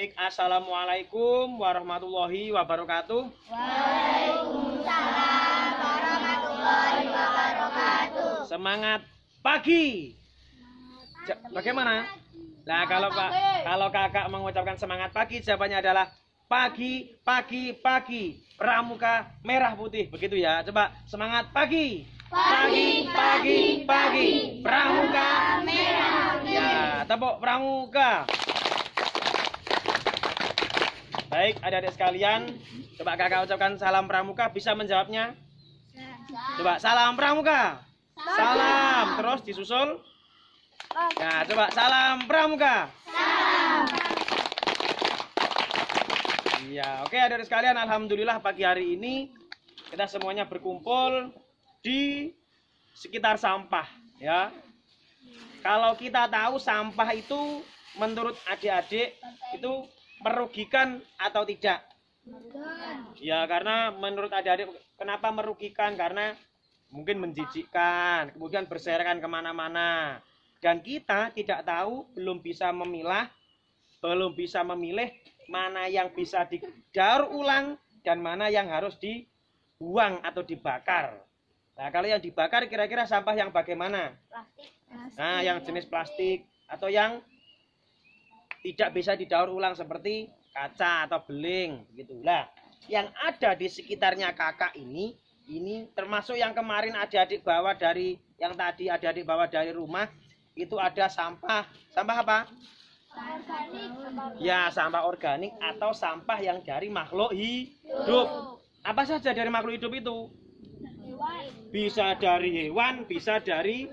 Baik, assalamualaikum warahmatullahi wabarakatuh. Waalaikumsalam warahmatullahi wabarakatuh. Semangat pagi. Bagaimana? Nah, kalau kakak mengucapkan semangat pagi, jawabannya adalah pagi, pagi, pagi. Pramuka merah putih, begitu ya. Coba semangat pagi. Pagi, pagi, pagi. Pramuka merah putih. Ya, tepuk pramuka. Baik, adik-adik sekalian, coba kakak ucapkan salam pramuka, bisa menjawabnya? Coba salam pramuka. Salam, terus disusul. Nah, coba salam pramuka. Salam. Iya, oke adik-adik sekalian, alhamdulillah pagi hari ini kita semuanya berkumpul di sekitar sampah, ya. Kalau kita tahu sampah itu menurut adik-adik itu merugikan atau tidak? Ya, karena menurut adik-adik kenapa merugikan? Karena mungkin menjijikkan, kemudian berserakan kemana-mana. Dan kita tidak tahu, belum bisa memilah, belum bisa memilih mana yang bisa didaur ulang dan mana yang harus dibuang atau dibakar. Nah, kalau yang dibakar kira-kira sampah yang bagaimana? Plastik. Nah, yang jenis plastik atau yang tidak bisa didaur ulang seperti kaca atau beling gitu. Lah, yang ada di sekitarnya kakak ini termasuk yang kemarin adik-adik bawa dari yang tadi adik-adik bawa dari rumah, itu ada sampah. Sampah apa? Organik. Ya, sampah organik atau sampah yang dari makhluk hidup. Apa saja dari makhluk hidup itu? Bisa dari hewan, bisa dari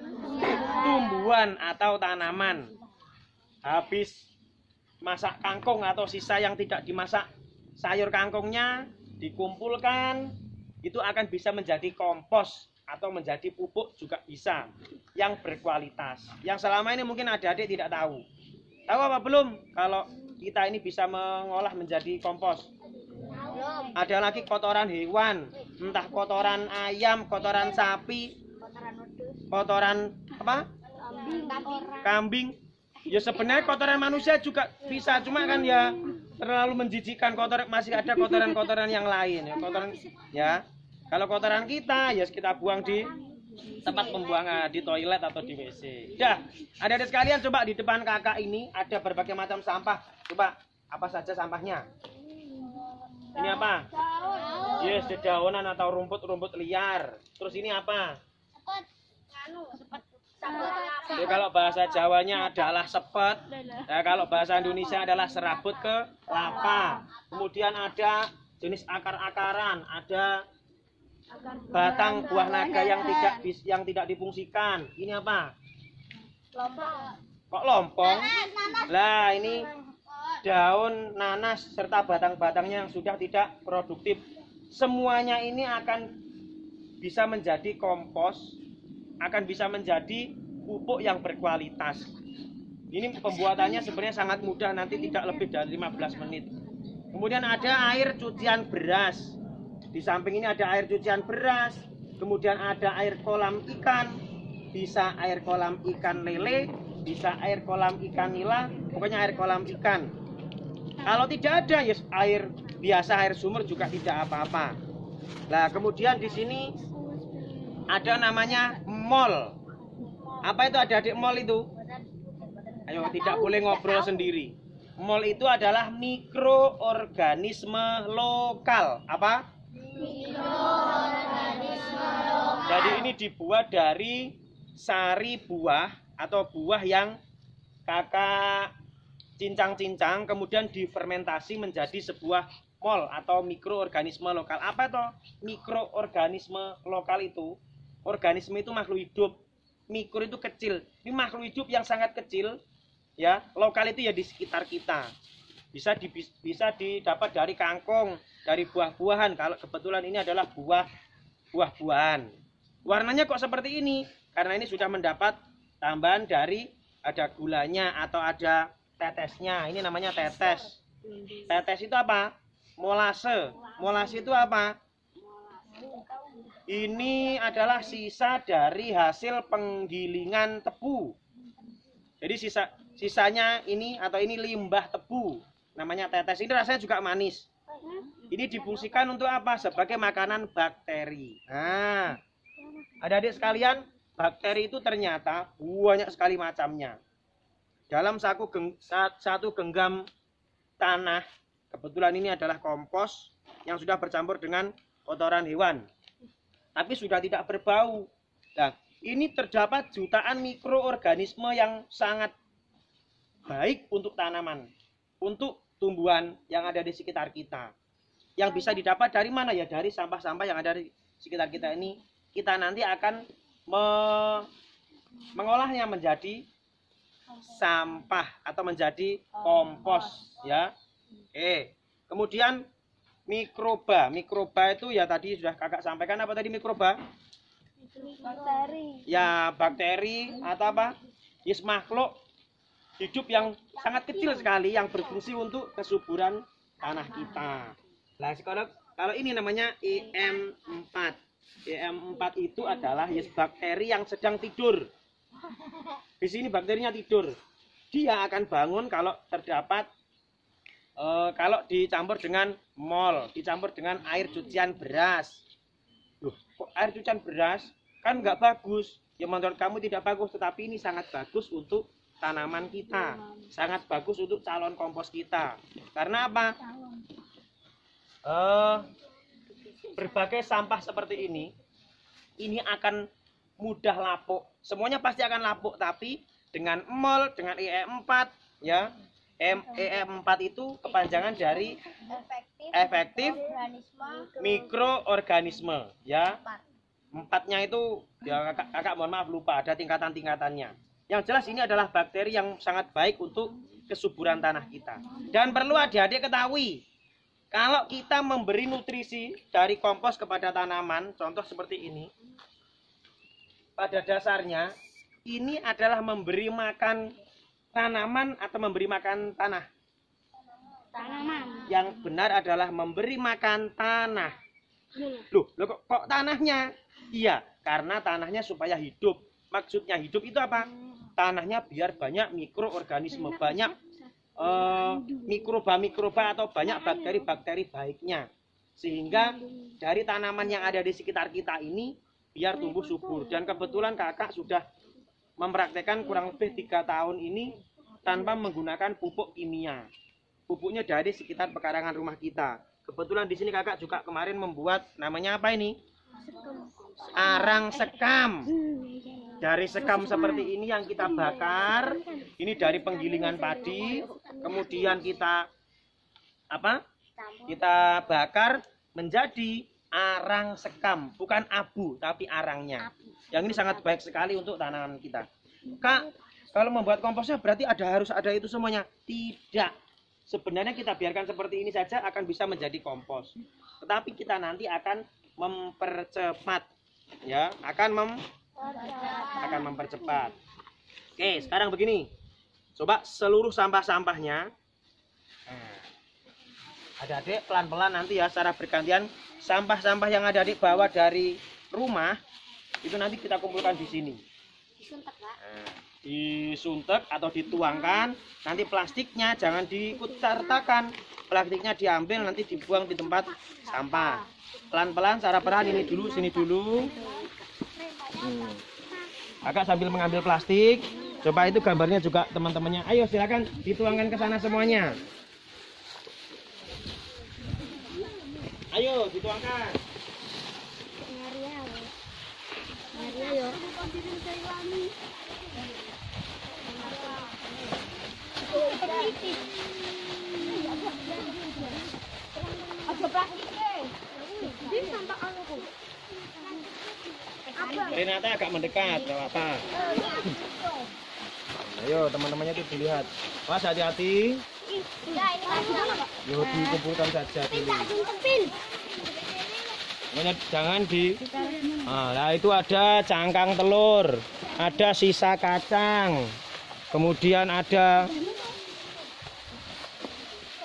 tumbuhan atau tanaman. Habis masak kangkung atau sisa yang tidak dimasak sayur kangkungnya dikumpulkan, itu akan bisa menjadi kompos atau menjadi pupuk juga bisa yang berkualitas. Yang selama ini mungkin adik-adik tidak tahu. Tahu apa belum kalau kita ini bisa mengolah menjadi kompos? Ada lagi kotoran hewan, entah kotoran ayam, kotoran sapi, kotoran apa? Kambing. Ya sebenarnya kotoran manusia juga bisa, cuma kan ya terlalu menjijikkan, masih ada kotoran-kotoran yang lain ya, kotoran ya. Kalau kotoran kita ya kita buang di tempat pembuangan, di toilet atau di WC. Dah, adik-adik sekalian, coba di depan kakak ini ada berbagai macam sampah. Coba apa saja sampahnya? Ini apa? Yes, dedaunan atau rumput-rumput liar. Terus ini apa? Jadi kalau bahasa Jawanya adalah sepet, nah, kalau bahasa Indonesia adalah serabut kelapa. Kemudian ada jenis akar-akaran, ada batang buah naga yang tidak difungsikan. Ini apa? Kok lompong? Lah, ini daun nanas serta batang-batangnya yang sudah tidak produktif. Semuanya ini akan bisa menjadi kompos, akan bisa menjadi pupuk yang berkualitas. Ini pembuatannya sebenarnya sangat mudah, nanti tidak lebih dari 15 menit. Kemudian ada air cucian beras. Di samping ini ada air cucian beras, kemudian ada air kolam ikan, bisa air kolam ikan lele, bisa air kolam ikan nila, pokoknya air kolam ikan. Kalau tidak ada ya air biasa, air sumur juga tidak apa-apa. Nah, kemudian di sini ada namanya mol. Apa itu adik-adik mol itu? Ayo, tidak boleh ngobrol sendiri. Mol itu adalah mikroorganisme lokal. Apa? Mikroorganisme lokal. Jadi ini dibuat dari sari buah atau buah yang kakak cincang-cincang, kemudian difermentasi menjadi sebuah mol atau mikroorganisme lokal. Apa itu mikroorganisme lokal itu? Organisme itu makhluk hidup. Mikro itu kecil. Ini makhluk hidup yang sangat kecil, ya. Lokal itu ya di sekitar kita. Bisa didapat dari kangkung, dari buah-buahan. Kalau kebetulan ini adalah buah-buahan. Warnanya kok seperti ini? Karena ini sudah mendapat tambahan dari ada gulanya atau ada tetesnya. Ini namanya tetes. Tetes itu apa? Molase. Molase itu apa? Ini adalah sisa dari hasil penggilingan tebu. Jadi sisanya ini atau ini limbah tebu. namanya tetes. Ini rasanya juga manis. Ini difungsikan untuk apa? Sebagai makanan bakteri. Nah, adik-adik sekalian, bakteri itu ternyata banyak sekali macamnya. Dalam satu genggam tanah, kebetulan ini adalah kompos yang sudah bercampur dengan kotoran hewan, tapi sudah tidak berbau. Nah, ini terdapat jutaan mikroorganisme yang sangat baik untuk tanaman, untuk tumbuhan yang ada di sekitar kita. Yang bisa didapat dari mana ya? Dari sampah-sampah yang ada di sekitar kita ini. Kita nanti akan mengolahnya menjadi sampah atau menjadi kompos ya. Oke. Kemudian mikroba. Mikroba itu ya tadi sudah kakak sampaikan. Apa tadi mikroba? Bakteri. Ya bakteri atau apa? Yes, makhluk hidup yang sangat kecil sekali yang berfungsi untuk kesuburan tanah kita. Nah, kalau ini namanya EM4. EM4 itu adalah yes, bakteri yang sedang tidur. Di sini bakterinya tidur. Dia akan bangun kalau terdapat kalau dicampur dengan mol, dicampur dengan air cucian beras. Loh, kok air cucian beras? Kan nggak bagus. Ya menurut kamu tidak bagus, tetapi ini sangat bagus untuk tanaman kita. Sangat bagus untuk calon kompos kita. Karena apa? Berbagai sampah seperti ini akan mudah lapuk. Semuanya pasti akan lapuk, tapi dengan mol, dengan EM4 ya. EM4 itu kepanjangan dari efektif mikroorganisme ya. Empatnya itu ya kakak mohon maaf lupa, ada tingkatan-tingkatannya. Yang jelas ini adalah bakteri yang sangat baik untuk kesuburan tanah kita. Dan perlu adik-adik ketahui, kalau kita memberi nutrisi dari kompos kepada tanaman, contoh seperti ini, pada dasarnya ini adalah memberi makan tanaman atau memberi makan tanah? Tanaman. Yang benar adalah memberi makan tanah. Loh kok tanahnya? Iya, karena tanahnya supaya hidup. Maksudnya hidup itu apa? Tanahnya biar banyak mikroorganisme, banyak mikroba-mikroba atau banyak bakteri-bakteri baiknya. Sehingga dari tanaman yang ada di sekitar kita ini biar tumbuh subur. Dan kebetulan kakak sudah mempraktekkan kurang lebih 3 tahun ini tanpa menggunakan pupuk kimia. Pupuknya dari sekitar pekarangan rumah kita. Kebetulan di sini kakak juga kemarin membuat namanya apa ini? Arang sekam. Dari sekam seperti ini yang kita bakar, ini dari penggilingan padi, kemudian kita Kita bakar menjadi arang sekam, bukan abu tapi arangnya. Yang ini sangat baik sekali untuk tanaman kita. Kak, kalau membuat komposnya berarti harus ada itu semuanya? Tidak. Sebenarnya kita biarkan seperti ini saja akan bisa menjadi kompos. Tetapi kita nanti akan mempercepat, ya, akan mempercepat. Oke, sekarang begini. Coba seluruh sampah-sampahnya. Adik-adik pelan-pelan nanti ya secara bergantian sampah-sampah yang ada di bawah dari rumah itu nanti kita kumpulkan di sini. Disuntek, Pak. Disuntek atau dituangkan, nanti plastiknya jangan diikut-sertakan. Plastiknya diambil nanti dibuang di tempat sampah. Pelan-pelan secara perlahan ini dulu, sini dulu. Kakak sambil mengambil plastik. Coba itu gambarnya juga teman-temannya. Ayo silakan dituangkan ke sana semuanya. Ayo dituangkan. Renata agak mendekat, gak apa-apa. Ayo teman-temannya itu dilihat. Mas hati-hati. Yuk dikumpulkan saja dulu. Jangan di. Nah itu ada cangkang telur, ada sisa kacang, kemudian ada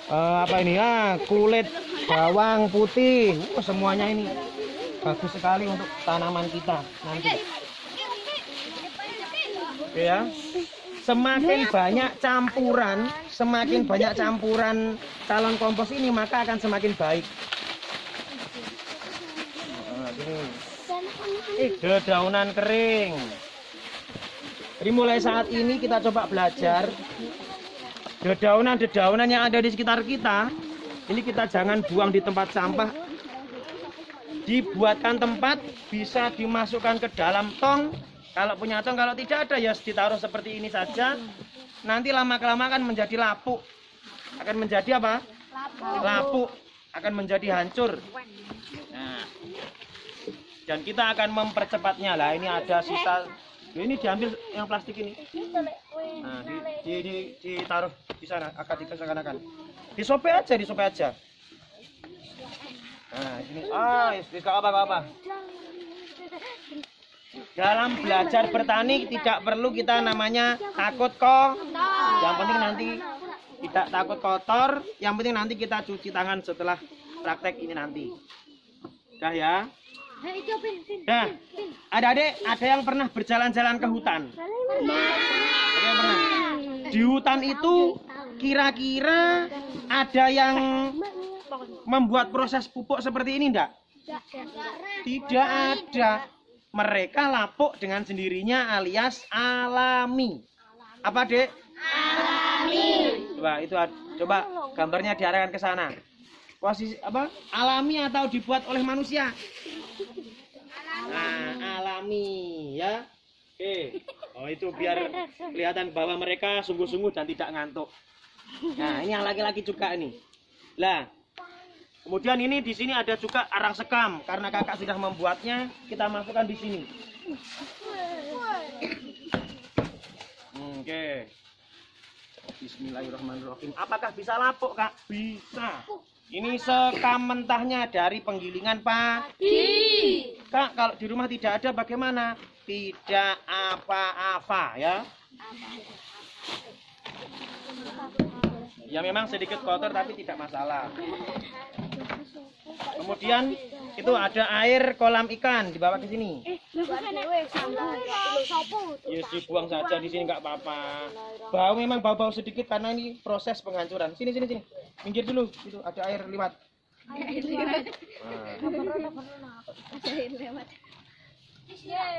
apa ini ya, kulit bawang putih. Semuanya ini bagus sekali untuk tanaman kita nanti. Oke ya. Semakin banyak campuran, semakin banyak campuran calon kompos ini maka akan semakin baik. Nah, ini dedaunan kering. Jadi mulai saat ini kita coba belajar dedaunan yang ada di sekitar kita. Ini kita jangan buang di tempat sampah. Dibuatkan tempat, bisa dimasukkan ke dalam tong. Kalau punya tong, kalau tidak ada ya ditaruh seperti ini saja. Nanti lama-kelamaan akan menjadi lapuk. Akan menjadi apa? Lapuk. Akan menjadi hancur. Nah. Dan kita akan mempercepatnya. Lah ini ada sisa. Ini diambil yang plastik ini. Nah, ditaruh di sana. Akan dikesakan-akan. Disope aja. Nah, ini. Apa. Dalam belajar bertani tidak perlu kita namanya takut kok. Yang penting nanti tidak takut kotor. Yang penting nanti kita cuci tangan setelah praktek ini nanti. Dah ya. Nah, adik-adik ada yang pernah berjalan-jalan ke hutan? Ada yang pernah? Di hutan itu kira-kira ada yang membuat proses pupuk seperti ini enggak? Tidak ada. Mereka lapuk dengan sendirinya alias alami. Apa, Dek? Alami. Coba gambarnya diarahkan ke sana. Posisi apa? Alami atau dibuat oleh manusia? Nah, alami ya. Oke. Oh, itu biar kelihatan bahwa mereka sungguh-sungguh dan tidak ngantuk. Nah, ini yang laki-laki juga ini. Lah, kemudian ini di sini ada juga arang sekam karena kakak sudah membuatnya, kita masukkan di sini. Oke. Bismillahirrahmanirrahim. Apakah bisa lapuk, Kak? Bisa. Ini sekam mentahnya dari penggilingan padi. Kak, kalau di rumah tidak ada bagaimana? Tidak apa-apa ya. Ya memang sedikit kotor tapi tidak masalah. Kemudian itu ada air kolam ikan dibawa ke sini. Ya dibuang saja di sini nggak apa-apa. Bau memang bau-bau sedikit karena ini proses penghancuran. Sini. Minggir dulu. Itu ada air lewat.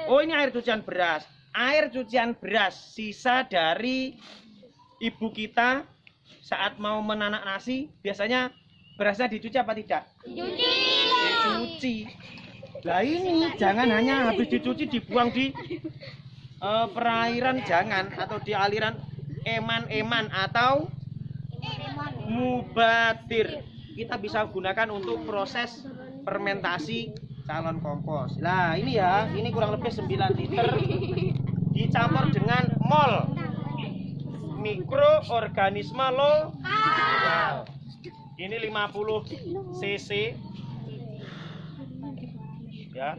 Oh, ini air cucian beras. Air cucian beras sisa dari ibu kita saat mau menanak nasi, biasanya berasnya dicuci apa tidak? Dicuci. Lah ini jangan hanya habis dicuci dibuang di perairan, jangan, atau di aliran eman-eman atau mubatir. Kita bisa gunakan untuk proses fermentasi calon kompos. Nah ini ya, ini kurang lebih 9 liter dicampur dengan mol mikroorganisme lokal. Ini 50 cc ya.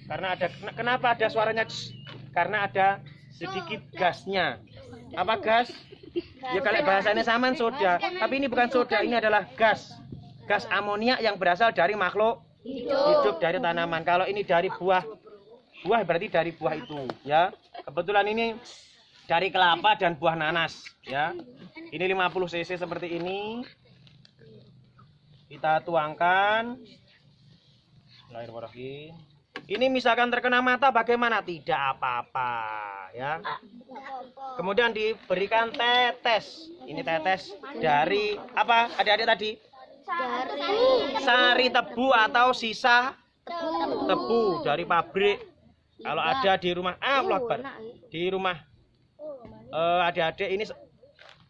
Karena ada, kenapa ada suaranya? Karena ada sedikit gasnya. Apa gas? Ya kalau bahasanya saman soda, tapi ini bukan soda, ini adalah gas. Gas amoniak yang berasal dari makhluk hidup dari tanaman. Kalau ini dari buah berarti dari buah itu ya. Kebetulan ini dari kelapa dan buah nanas ya. Ini 50 cc seperti ini. Kita tuangkan. Bismillahirrahmanirrahim. Ini misalkan terkena mata bagaimana? Tidak apa-apa ya. Kemudian diberikan tetes. Ini tetes dari apa? Adik-adik tadi? Sari tebu atau sisa tebu dari pabrik. Kalau ada di rumah, di rumah adik-adik ini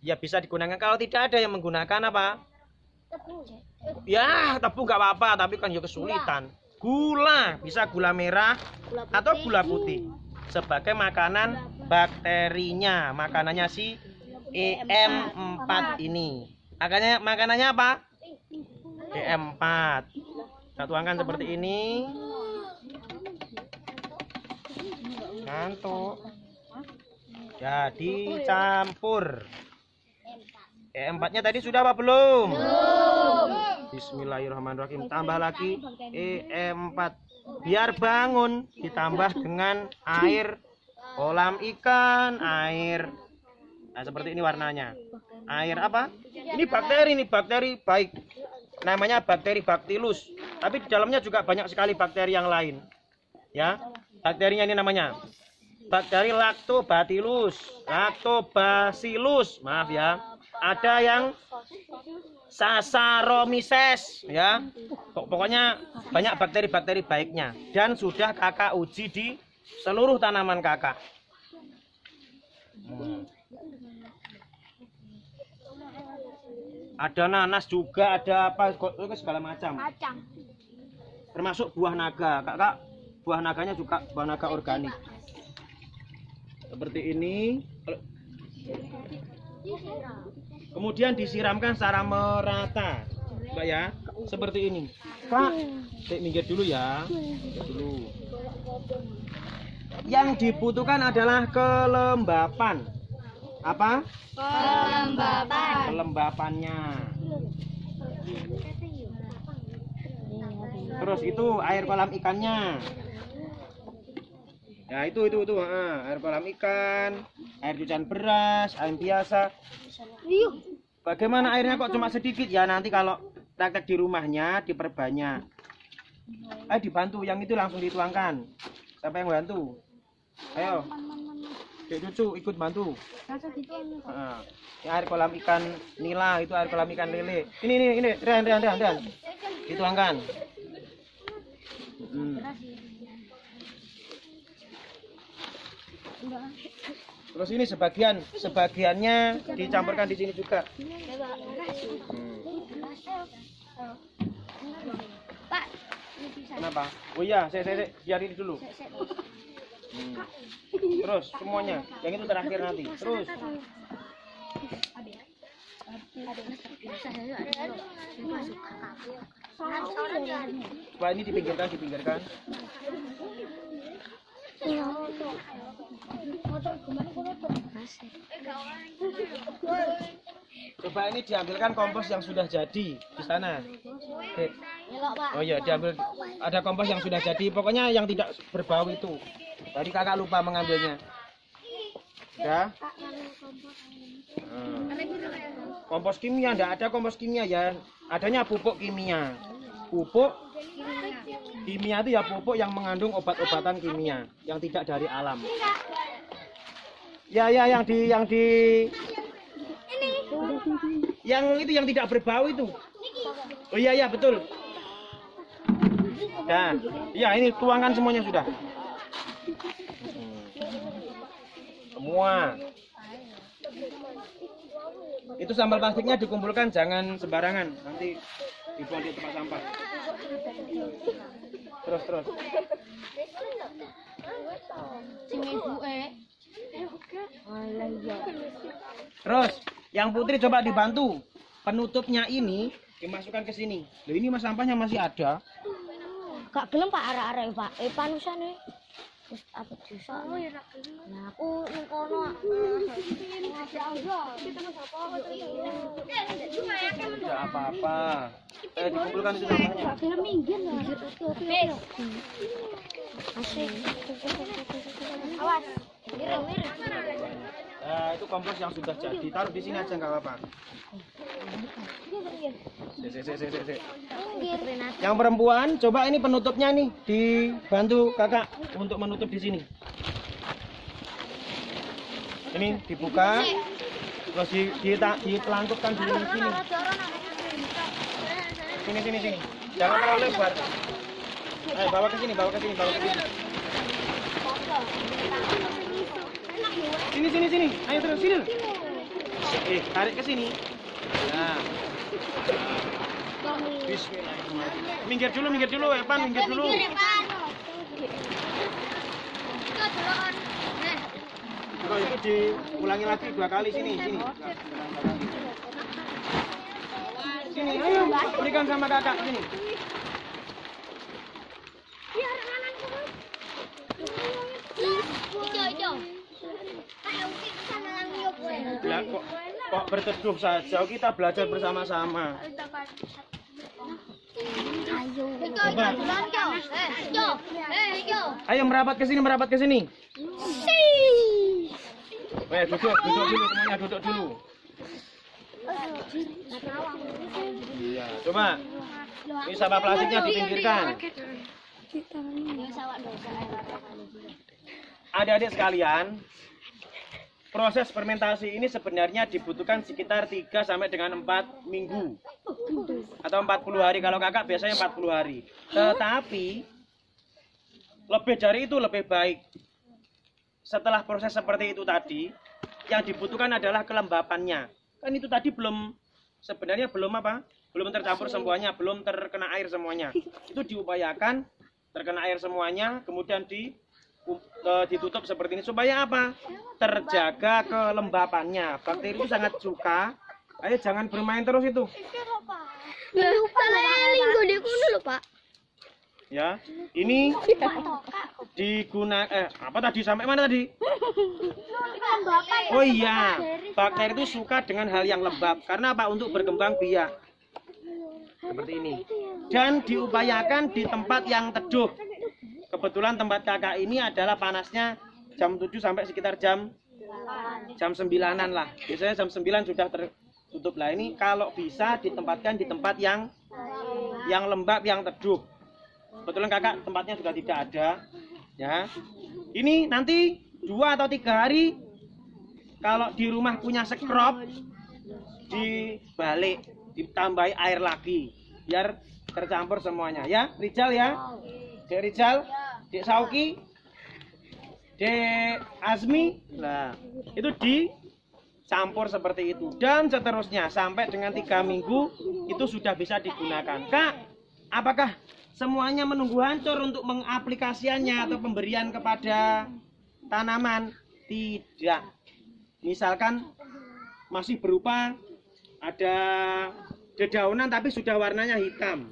ya bisa digunakan. Kalau tidak ada yang menggunakan apa? Ya tebu nggak apa-apa, tapi kan ya kesulitan. Gula, bisa gula merah atau gula putih sebagai makanan bakterinya, makanannya si EM4 ini. Makanannya apa? EM4. Kita tuangkan seperti ini. Ngantuk. Ya, dicampur. EM4-nya tadi sudah apa belum? Belum. Bismillahirrahmanirrahim. Tambah lagi EM4. Biar bangun, ditambah dengan air kolam ikan, air. Nah, seperti ini warnanya. Air apa? Ini bakteri baik. Namanya bakteri Bacillus. Tapi di dalamnya juga banyak sekali bakteri yang lain. Ya, bakterinya ini namanya bakteri Lactobacillus. Maaf ya. Ada yang Saccharomyces ya. Pokoknya banyak bakteri-bakteri baiknya dan sudah kakak uji di seluruh tanaman kakak. Ada nanas juga, ada apa segala macam. Termasuk buah naga. Kakak, buah naganya juga buah naga organik. Seperti ini. Kemudian disiramkan secara merata. Mbak ya, seperti ini. Kak, minggir dulu ya. Minggir dulu. Yang dibutuhkan adalah kelembapan. Apa? Kelembapannya. Terus itu air kolam ikannya. Ya itu air kolam ikan, air cucian beras, air biasa. Bagaimana airnya kok cuma sedikit ya? Nanti kalau praktek di rumahnya diperbanyak. Ayo dibantu, yang itu langsung dituangkan. Siapa yang bantu? Ayo. Dek cucu ikut bantu. Ini air kolam ikan nila, itu air kolam ikan lele. Ini, Rian. Dituangkan. Terus ini sebagiannya dicampurkan di sini juga. Pak, Kenapa? Oh iya, saya biar ini dulu. Terus semuanya, yang itu terakhir nanti. Terus. Wah, ini dipinggirkan. Coba ini diambilkan kompos yang sudah jadi di sana. Oke. Oh iya, diambil, ada kompos yang sudah jadi. Pokoknya yang tidak berbau itu. Tadi kakak lupa mengambilnya. Ya. Kompos kimia, tidak ada kompos kimia ya. Adanya pupuk kimia. Pupuk kimia itu ya pupuk yang mengandung obat-obatan kimia yang tidak dari alam. Ya, yang itu yang tidak berbau itu. Oh iya betul. Dan ya ini tuangkan semuanya sudah. Semua. Itu sampah plastiknya dikumpulkan, jangan sembarangan, nanti dibuang di tempat sampah. Terus. Terus, yang putri coba dibantu. Penutupnya ini dimasukkan ke sini. Loh, ini mas sampahnya masih ada. Gak gelem Pak arek-arek Pak. Panusane wis apa desa. Nah, aku ning kono. Tidak apa-apa. Dikumpulkan itu sampahnya. Gak gelem minggir. Awas. Nah, itu kompos yang sudah jadi. Taruh di sini aja nggak apa-apa. Yang perempuan, coba ini penutupnya nih, dibantu kakak untuk menutup di sini. Ini dibuka, terus ditelangkupkan di sini. Sini. Jangan terlalu lebar. Ayo bawa ke sini. Sini. Ayo terus sini. Tarik ke sini. Nah. Bismillahirrahmanirrahim. Minggir dulu, Evan, minggir dulu. Terus itu diulangi lagi 2 kali sini. Sini, ayo berikan sama kakak sini. Kok berteduh saja, kita belajar bersama-sama. Ayo merapat ke sini. Duduk dulu semuanya, duduk dulu. Iya, coba. Ini sampah plastiknya dipinggirkan. Adik-adik sekalian, proses fermentasi ini sebenarnya dibutuhkan sekitar 3 sampai dengan 4 minggu. Atau 40 hari, kalau kakak biasanya 40 hari. Tetapi, lebih dari itu lebih baik. Setelah proses seperti itu tadi, yang dibutuhkan adalah kelembapannya. Kan itu tadi sebenarnya belum tercampur semuanya, belum terkena air semuanya. Itu diupayakan terkena air semuanya, kemudian ditutup seperti ini supaya apa? Terjaga kelembapannya. Bakteri itu sangat suka. Ayo jangan bermain terus itu. Pak. Ya, ini digunakan apa tadi, sampai mana tadi? Oh iya, bakteri itu suka dengan hal yang lembab. Karena apa? Untuk berkembang biak. Seperti ini. Dan diupayakan di tempat yang teduh. Kebetulan tempat kakak ini adalah panasnya jam 7 sampai sekitar jam 9-an lah. Biasanya jam 9 sudah tertutup lah. Ini kalau bisa ditempatkan di tempat yang lembab, yang teduh. Kebetulan kakak tempatnya sudah tidak ada. Ya. Ini nanti 2 atau 3 hari kalau di rumah punya sekrop, dibalik, ditambahi air lagi biar tercampur semuanya. Ya, Rijal ya. Dek Rijal, Dek Sauki, Dek Azmi, nah itu dicampur seperti itu dan seterusnya sampai dengan 3 minggu itu sudah bisa digunakan. Kak, apakah semuanya menunggu hancur untuk mengaplikasiannya atau pemberian kepada tanaman? Tidak. Misalkan masih berupa ada dedaunan tapi sudah warnanya hitam.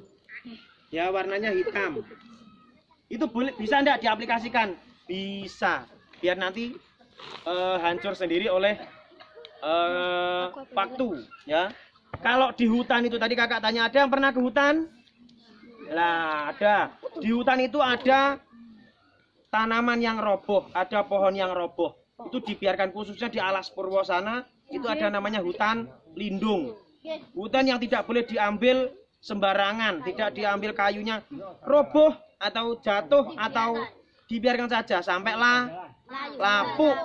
Ya, warnanya hitam. Itu boleh, bisa enggak diaplikasikan? Bisa. Biar nanti hancur sendiri oleh waktu, ya. Kalau di hutan itu tadi kakak tanya, ada yang pernah ke hutan? Lah, ada. Di hutan itu ada tanaman yang roboh, ada pohon yang roboh. Itu dibiarkan khususnya di alas Purwo sana, itu ada namanya hutan lindung. Hutan yang tidak boleh diambil sembarangan, tidak diambil kayunya, roboh atau jatuh atau dibiarkan saja sampai lapuk.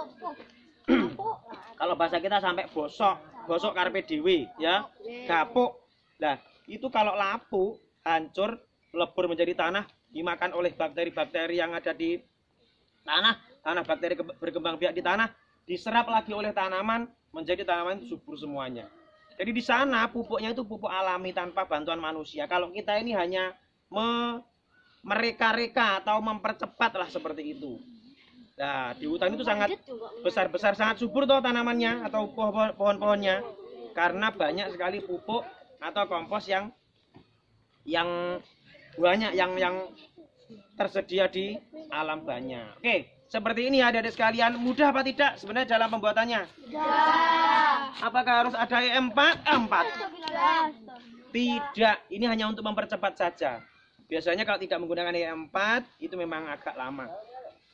Kalau bahasa kita sampai bosok karpe dewe, ya, gapuk. Nah, itu kalau lapuk, hancur, lebur menjadi tanah, dimakan oleh bakteri-bakteri yang ada di tanah bakteri berkembang biak di tanah, diserap lagi oleh tanaman, menjadi tanaman itu subur semuanya. Jadi di sana pupuknya itu pupuk alami tanpa bantuan manusia. Kalau kita ini hanya mereka-reka atau mempercepat lah seperti itu. Nah, di hutan itu sangat besar-besar, sangat subur toh tanamannya atau pohon-pohonnya, karena banyak sekali pupuk atau kompos yang banyak, yang tersedia di alam banyak. Oke, seperti ini ya adik-adik sekalian. Mudah apa tidak sebenarnya dalam pembuatannya? Apakah harus ada E4? Tidak, ini hanya untuk mempercepat saja. Biasanya kalau tidak menggunakan E4 itu memang agak lama.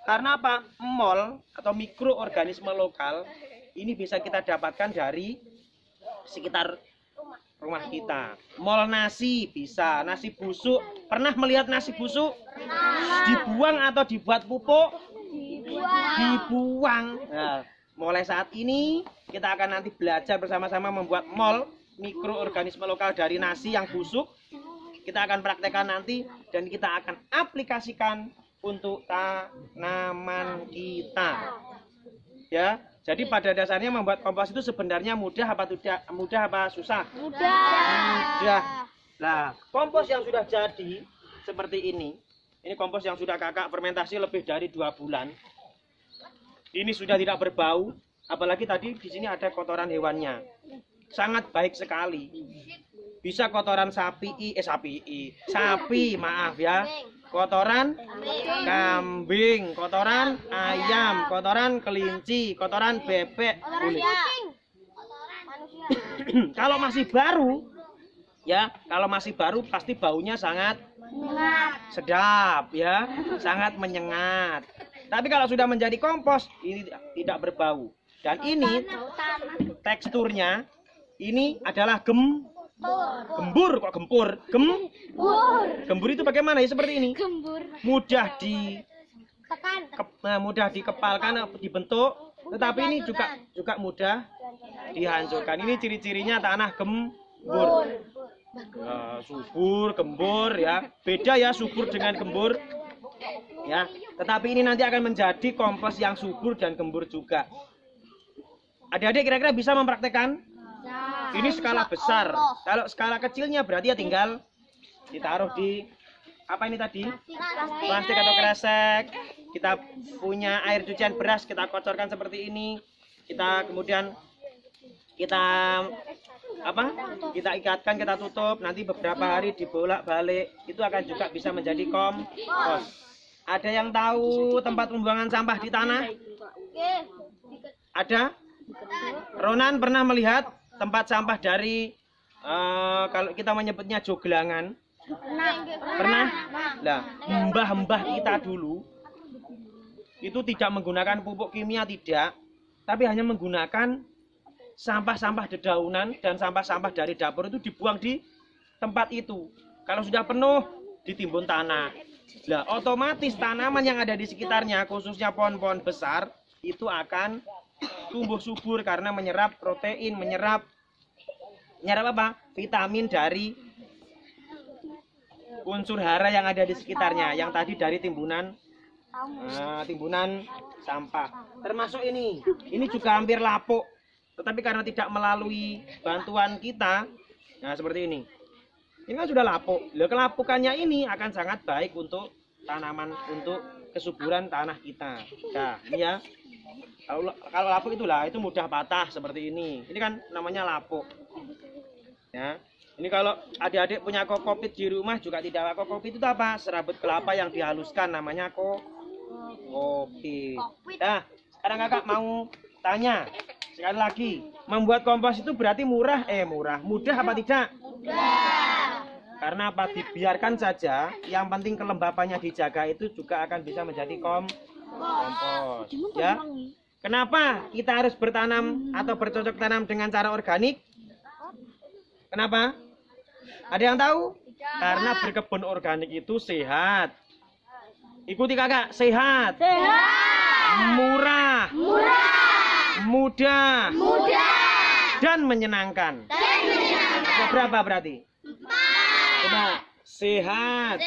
Karena apa? Mol atau mikroorganisme lokal ini bisa kita dapatkan dari sekitar rumah kita. Mol nasi bisa, nasi busuk. Pernah melihat nasi busuk? Dibuang atau dibuat pupuk? Dibuang. Nah, mulai saat ini kita akan nanti belajar bersama-sama membuat mol mikroorganisme lokal dari nasi yang busuk. Kita akan praktekkan nanti dan kita akan aplikasikan untuk tanaman kita. Ya, jadi pada dasarnya membuat kompos itu sebenarnya mudah apa tidak? Mudah apa susah? Mudah. Nah, kompos yang sudah jadi seperti ini kompos yang sudah kakak fermentasi lebih dari 2 bulan. Ini sudah tidak berbau, apalagi tadi di sini ada kotoran hewannya. Sangat baik sekali. Bisa kotoran sapi, maaf ya. Kotoran kambing, kotoran ayam, kotoran kelinci, kotoran bebek, boleh. Kalau masih baru, ya, kalau masih baru pasti baunya sangat sedap, ya, sangat menyengat. Tapi kalau sudah menjadi kompos, ini tidak berbau. Dan ini teksturnya Ini adalah gembur kok gempur. Gembur itu bagaimana ya seperti ini? Mudah mudah dikepalkan, dibentuk, tetapi ini juga mudah dihancurkan. Ini ciri-cirinya tanah gembur. Subur, gembur ya. Beda ya subur dengan gembur. Ya, tetapi ini nanti akan menjadi kompos yang subur dan gembur juga. Adik-adik kira-kira bisa mempraktekkan? Ini skala besar. Kalau skala kecilnya berarti ya tinggal ditaruh di apa ini tadi? Plastik atau kresek. Kita punya air cucian beras, kita kocorkan seperti ini. Kita kemudian kita ikatkan, kita tutup. Nanti beberapa hari dibolak-balik. Itu akan juga bisa menjadi kompos. Ada yang tahu tempat pembuangan sampah di tanah? Ada? Ronan pernah melihat tempat sampah dari kalau kita menyebutnya joglangan? Pernah? Lah, mbah-mbah kita dulu itu tidak menggunakan pupuk kimia, tidak, tapi hanya menggunakan sampah-sampah dedaunan dan sampah-sampah dari dapur itu dibuang di tempat itu. Kalau sudah penuh, ditimbun tanah. Nah, otomatis tanaman yang ada di sekitarnya, khususnya pohon-pohon besar, itu akan tumbuh subur karena menyerap protein, menyerap apa? Vitamin dari unsur hara yang ada di sekitarnya, yang tadi dari timbunan sampah. Termasuk ini juga hampir lapuk, tetapi karena tidak melalui bantuan kita, nah seperti ini. Ini kan sudah lapuk. Lah, kelapukannya ini akan sangat baik untuk tanaman, untuk kesuburan tanah kita. Nah, ini ya. Kalau lapuk itulah, itu mudah patah seperti ini. Ini kan namanya lapuk. Ya. Ini kalau adik-adik punya kokopit di rumah juga tidak. Kokopit itu apa? Serabut kelapa yang dihaluskan, namanya kokopit. Nah, sekarang kakak mau tanya sekali lagi, membuat kompos itu berarti mudah apa tidak? Mudah. Karena apa? Dibiarkan saja, yang penting kelembapannya dijaga, itu juga akan bisa menjadi kompos. Ya. Kenapa kita harus bertanam atau bercocok tanam dengan cara organik? Kenapa? Ada yang tahu? Karena berkebun organik itu sehat. Ikuti kakak, sehat. Murah. Mudah. Dan menyenangkan. Berapa berarti? 4. Coba. Sehat.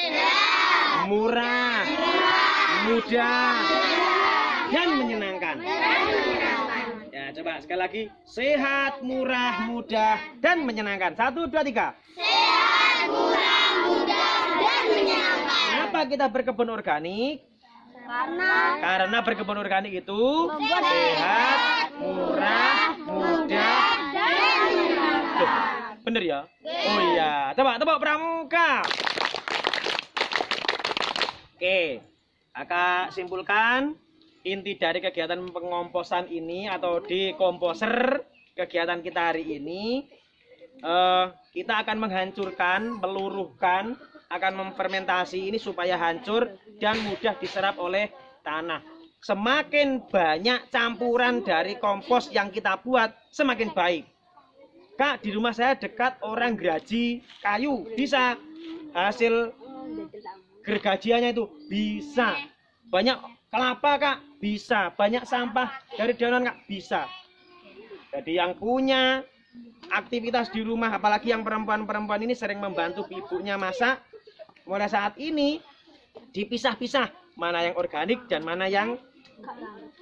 Murah. Mudah. Dan menyenangkan. Ya, coba sekali lagi. Sehat, murah, mudah, dan menyenangkan. 1, 2, 3. Sehat, murah, mudah, dan menyenangkan. Kenapa kita berkebun organik? Karena berkebun organik itu sehat, murah, mudah, dan menyenangkan. Bener ya? Oh iya. Coba tepuk pramuka. Oke. Kakak simpulkan. Inti dari kegiatan pengomposan ini atau dekomposer kegiatan kita hari ini, kita akan menghancurkan, meluruhkan, akan memfermentasi ini supaya hancur dan mudah diserap oleh tanah. Semakin banyak campuran dari kompos yang kita buat, semakin baik. Kak, di rumah saya dekat orang geraji kayu, bisa hasil gergajiannya itu bisa. Banyak kelapa kak, bisa. Banyak sampah dari daunan kak, bisa. Jadi yang punya aktivitas di rumah, apalagi yang perempuan-perempuan ini sering membantu ibunya masak, mulai saat ini dipisah-pisah mana yang organik dan mana yang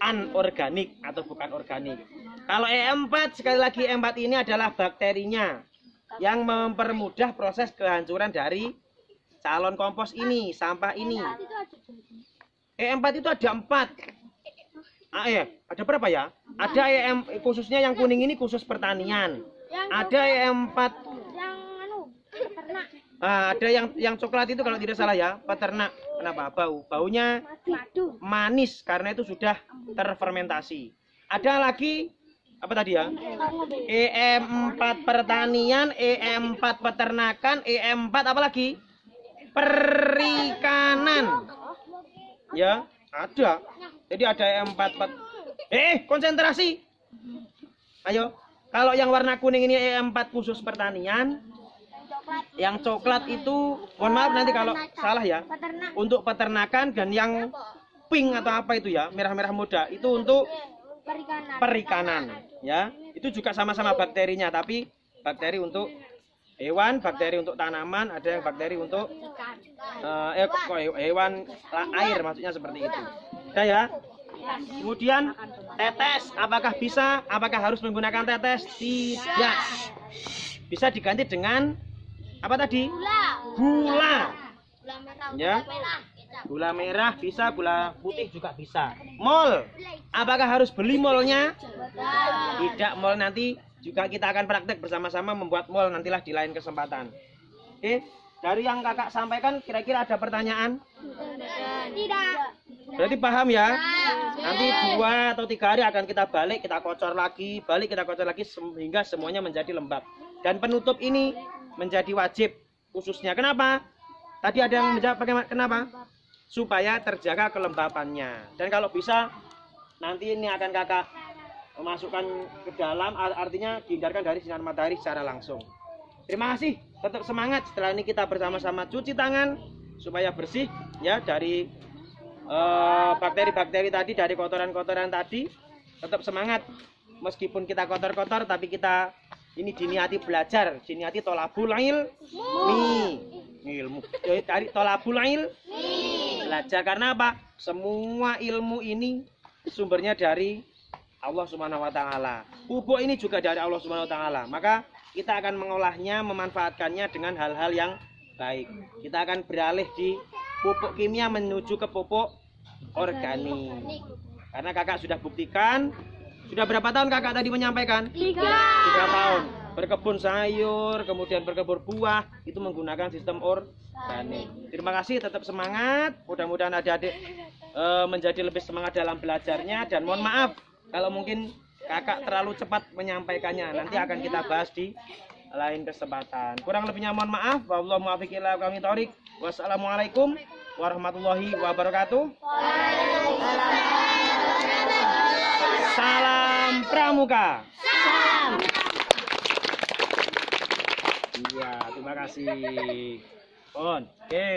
anorganik atau bukan organik. Kalau E4, sekali lagi E4 ini adalah bakterinya yang mempermudah proses kehancuran dari calon kompos ini, sampah ini. E4 itu ada 4. Ada berapa ya? Ada khususnya yang kuning ini khusus pertanian. Ada E4 peternak. Ada yang coklat itu kalau tidak salah ya, peternak. Kenapa? Baunya manis karena itu sudah terfermentasi. Ada lagi apa tadi ya? E4 pertanian, E4 peternakan, E4 apa lagi? Perikanan. Ya, ada. Jadi ada E4. Konsentrasi. Ayo. Kalau yang warna kuning ini E4 khusus pertanian. Yang coklat itu, mohon maaf nanti kalau salah ya, untuk peternakan, dan yang pink atau apa itu ya, merah-merah muda itu untuk perikanan ya. Itu juga sama-sama bakterinya, tapi bakteri untuk hewan, bakteri untuk tanaman, ada yang bakteri untuk hewan air, maksudnya seperti itu. Udah ya. Kemudian tetes, apakah bisa? Apakah harus menggunakan tetes? Tidak. Bisa diganti dengan apa tadi? Gula. Ya. Gula merah bisa, gula putih juga bisa. Mol. Apakah harus beli molnya? Tidak, mol nanti juga kita akan praktek bersama-sama membuat mol nantilah di lain kesempatan. Oke, dari yang kakak sampaikan kira-kira ada pertanyaan? Tidak. Berarti paham ya? Nanti 2 atau 3 hari akan kita balik, kita kocor lagi, sehingga semuanya menjadi lembab. Dan penutup ini menjadi wajib khususnya. Kenapa? Tadi ada yang menjawab kenapa? Supaya terjaga kelembapannya. Dan kalau bisa nanti ini akan kakak memasukkan ke dalam, artinya dihindarkan dari sinar matahari secara langsung. Terima kasih, tetap semangat. Setelah ini kita bersama-sama cuci tangan supaya bersih ya dari bakteri-bakteri tadi, dari kotoran-kotoran tadi. Tetap semangat, meskipun kita kotor-kotor tapi kita ini diniati belajar, diniati tolabul ilmu. Dari tolabul belajar, karena apa? Semua ilmu ini sumbernya dari Allah Subhanahu wa taala. Pupuk ini juga dari Allah Subhanahu wa taala. Maka kita akan mengolahnya, memanfaatkannya dengan hal-hal yang baik. Kita akan beralih di pupuk kimia menuju ke pupuk organik. Karena kakak sudah buktikan. Sudah berapa tahun kakak tadi menyampaikan? 3 tahun. Berkebun sayur, kemudian berkebun buah, itu menggunakan sistem organik. Terima kasih, tetap semangat. Mudah-mudahan adik-adik menjadi lebih semangat dalam belajarnya. Dan mohon maaf kalau mungkin kakak terlalu cepat menyampaikannya. Nanti akan kita bahas di lain kesempatan. Kurang lebihnya mohon maaf. Wallahu muwaffiq ila aqwamit thoriq. Wassalamualaikum warahmatullahi wabarakatuh. Salam Pramuka. Salam. Iya, terima kasih. Oke.